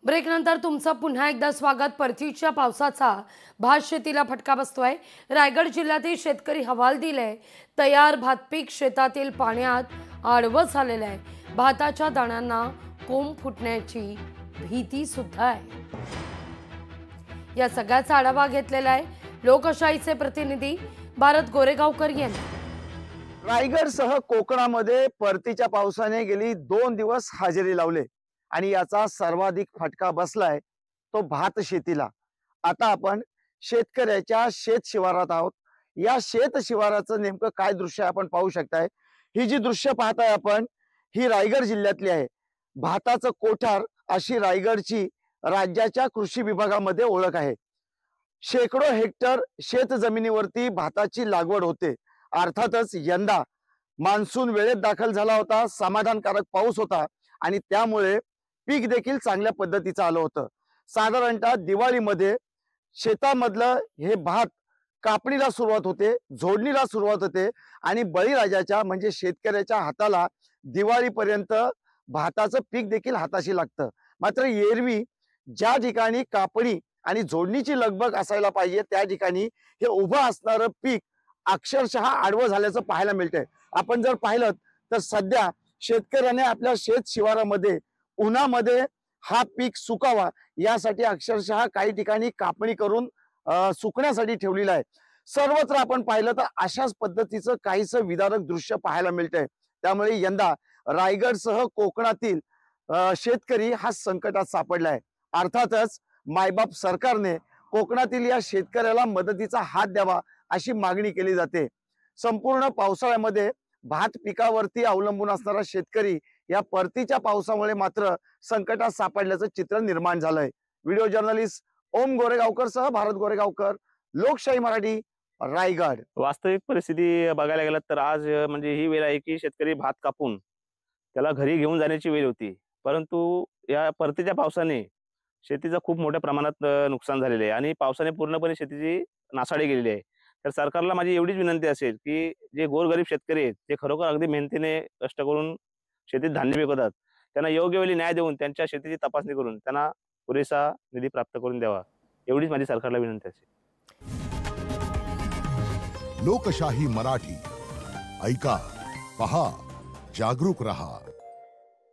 ब्रेकनंतर तुमचं पुन्हा एकदा स्वागत। परतीच्या पावसाचा भात शेतीला फटका बसतोय। रायगड जिल्ह्यातील शेतकरी हवालदिल आहे। तयार भात पीक शेतातील पाण्यात आडवं झालेलं आहे। भाताच्या दाण्यांना कोंब फुटण्याची भीती सुद्धा आहे। या सगळ्याचा आढावा घेतलेला आहे लोकशाहीचे प्रतिनिधी भारत गोरेगावकर यांनी। रायगडसह कोकणामध्ये परतीच्या पावसाने गेली 2 दिवस हजेरी लावले आणि याचा सर्वाधिक फटका बसलाय तो भात शेतीला। आता आपण शेतकऱ्याच्या शेत शिवारात आहोत। या शेत शिवाराचं नेमकं काय दृश्य आपण पाहू शकताय। ही जी दृश्य पाहताय आपण ही रायगड जिल्ह्यातली आहे। भाताचं कोठार अशी रायगडची राज्याच्या कृषी विभागामध्ये ओळख आहे। शेकडो हेक्टर शेत जमिनीवरती भाताची लागवड होते। अर्थातच यंदा मान्सून वेळेत दाखल झाला होता, समाधानकारक पाऊस होता आणि त्यामुळे पीक देखील चांगल्या पद्धतीचं आलं होतं। साधारणतः दिवाळीमध्ये शेतामधलं हे भात कापणीला सुरुवात होते, झोडणीला सुरुवात होते आणि बळीराजाच्या म्हणजे शेतकऱ्याच्या हाताला दिवाळीपर्यंत भाताचं पीक देखील हाताशी लागतं। मात्र एरवी ज्या ठिकाणी कापणी आणि झोडणीची लगबग असायला पाहिजे त्या ठिकाणी हे उभं असणारं पीक अक्षरशः आडवं झाल्याचं पाहायला मिळतंय। आपण जर पाहिलं तर सध्या शेतकऱ्याने आपल्या शेत शिवारामध्ये उन्हामध्ये हा पीक सुकावा यासाठी अक्षरशः काही ठिकाणी कापणी करून सुकण्यासाठी ठेवलेला आहे। सर्वत्र आपण पाहिलं तर अशाच पद्धतीचं काहीसं विदारक दृश्य पाहायला मिळतंय। त्यामुळे यंदा रायगडसह कोकणातील शेतकरी हा संकटात सापडलाय। अर्थातच मायबाप सरकारने कोकणातील या शेतकऱ्याला मदतीचा हात द्यावा अशी मागणी केली जाते। संपूर्ण पावसाळ्यामध्ये भात पिकावरती अवलंबून असणारा शेतकरी या परतीच्या पावसामुळे मात्र संकटात सापडल्याचं चित्र निर्माण झालंय। व्हिडिओ जर्नलिस्ट ओम गोरेगावकर सह भारत गोरेगावकर, लोकशाही मराठी, रायगड। वास्तविक परिस्थिती बघायला गेलं तर आज म्हणजे ही वेळ आहे की शेतकरी भात कापून त्याला घरी घेऊन जाण्याची वेळ होती। परंतु या परतीच्या पावसाने शेतीचं खूप मोठ्या प्रमाणात नुकसान झालेले आहे आणि पावसाने पूर्णपणे शेतीची नासाडी गेलेली आहे। तर सरकारला माझी एवढीच विनंती असेल की जे गोरगरीब शेतकरी आहेत ते खरोखर अगदी मेहनतीने कष्ट करून शेतीत धान्य पिकवतात, त्यांना योग्य वेळी न्याय देऊन त्यांच्या शेतीची तपासणी करून त्यांना पुरेसा निधी प्राप्त करून द्यावा, एवढीच माझी सरकारला विनंती असेल। लोकशाही मराठी ऐका, पहा, जागरूक रहा।